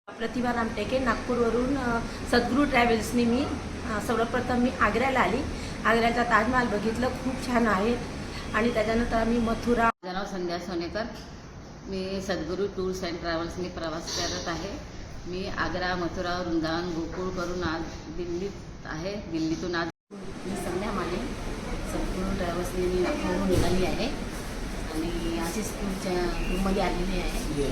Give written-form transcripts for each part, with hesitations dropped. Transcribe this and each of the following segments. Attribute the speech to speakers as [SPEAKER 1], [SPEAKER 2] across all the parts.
[SPEAKER 1] प्रतिभा रामटेके नागपूरवरून सद्गुरू ट्रॅव्हल्सनी मी सर्वप्रथम मी आग्र्याला आली. आग्र्याचा ताजमहाल बघितलं, खूप छान आहे. आणि त्याच्यानंतर आम्ही मथुरा.
[SPEAKER 2] माझं नाव संध्या सोनेकर. मी सद्गुरू टूर्स अँड ट्रॅव्हल्सनी प्रवास करत आहे. मी आग्रा, मथुरा, वृंदावन, गोकुळ करून आज दिल्लीत आहे. दिल्लीतून आज
[SPEAKER 3] मी संध्या माने सद्गुरू ट्रॅव्हल्सने मी नागपूरहून निघाली आहे आणि अशी स्कूलच्या रूममध्ये आलेली आहे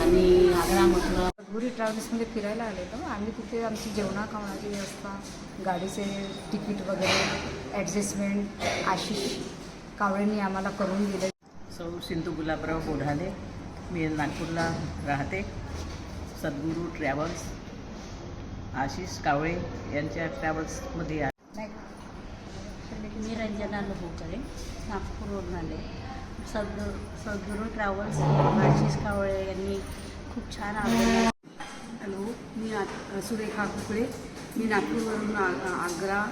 [SPEAKER 3] आणि आग्रा मथुरा
[SPEAKER 4] सद्गुरू ट्रॅव्हल्समध्ये फिरायला आलेलो. आम्ही तिथे आमची जेवणा-खावणाची व्यवस्था, गाडीचे तिकीट वगैरे ॲडजस्टमेंट आशिष कावळेंनी आम्हाला करून दिले.
[SPEAKER 5] सौ सिंधू गुलाबराव बोढाले. मी नागपूरला राहते. सद्गुरू ट्रॅव्हल्स आशिष कावळे यांच्या ट्रॅव्हल्समध्ये आहे.
[SPEAKER 3] मी रंजना लोहोकरे नागपूरवरून आले. सद्गुरू ट्रॅव्हल्स आशिष कावळे यांनी खूप छान आवडलं.
[SPEAKER 4] हॅलो, मी सुरेखा कुकडे. मी नागपूरवरून आग्रा,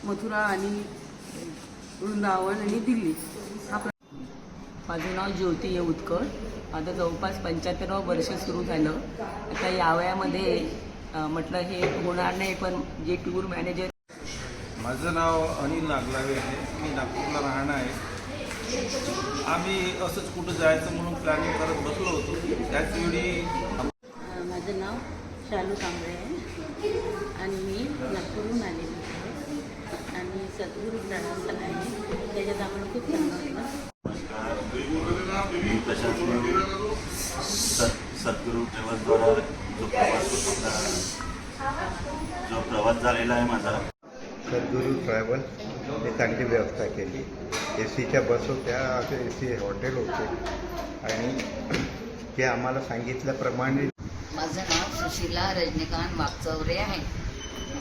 [SPEAKER 4] मथुरा आणि वृंदावन आणि दिल्ली.
[SPEAKER 5] माझं नाव ज्योती येऊतकर. आता जवळपास 75वं वर्ष सुरू झालं. आता या वयामध्ये म्हटलं हे होणार नाही, पण जे टूर मॅनेजर.
[SPEAKER 6] माझं नाव अनिल नागलावे आहे. मी नागपूरला राहणं आहे. आम्ही असंच कुठं जायचं म्हणून प्लॅनिंग करत बसलो होतो. त्याचवेळी
[SPEAKER 3] माझं नाव शालू कांबळे आहे आणि मी नागपूरहून आलेली आहे आणि सद्गुरू ट्रॅव्हल्स आहे. त्याच्यात आम्हाला खूप चांगलं वाटलं.
[SPEAKER 7] मी प्रशासन सद्गुरू ट्रॅव्हल्सद्वारा जो प्रवास झालेला आहे माझा.
[SPEAKER 8] सद्गुरू ट्रॅव्हल हे चांगली व्यवस्था केली. एसीच्या बस होत्या, असे एसी हॉटेल होते आणि ते आम्हाला सांगितल्याप्रमाणे.
[SPEAKER 2] माझं नाव सुशीला रजनीकांत वागचौरे आहे.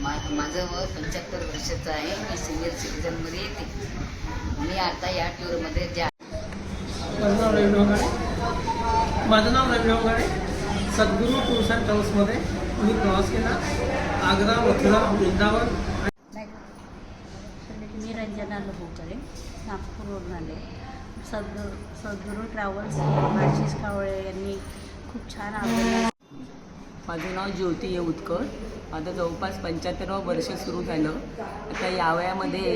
[SPEAKER 2] माझं वय 75 वर्षाचं आहे. मी सिनियर सिटीजनमध्ये येते. मी आता या टूरमध्ये
[SPEAKER 9] माझं नाव रवी होंगाडे. सद्गुरू टूर्स अँड ट्रॅव्हल्समध्ये मी प्रवास केला. आग्रा, मथुरा, वृंदावन.
[SPEAKER 3] मी रंजना लोहोकरे नागपूरवरून आले. सद्गुरू ट्रॅव्हल्स आशिष कावळे यांनी खूप छान आवडलं.
[SPEAKER 5] माझं नाव ज्योती येऊतकर. आता जवळपास 75वं वर्ष सुरू झालं. आता या वयामध्ये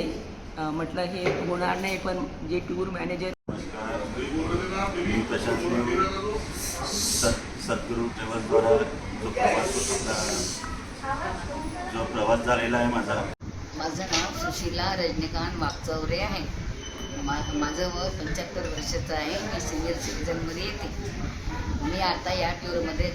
[SPEAKER 5] म्हटलं हे होणार नाही, पण जे टूर मॅनेजर.
[SPEAKER 7] मी प्रशासन सद्गुरू ट्रॅव्हल्सद्वारा जो प्रवास झालेला आहे माझा.
[SPEAKER 2] माझं नाव सुशीला रजनीकांत वागचौरे आहे. माझं वय 75 वर्षाचं आहे. मी सिनियर सिटीजनमध्ये येते. मी आता या टूरमध्ये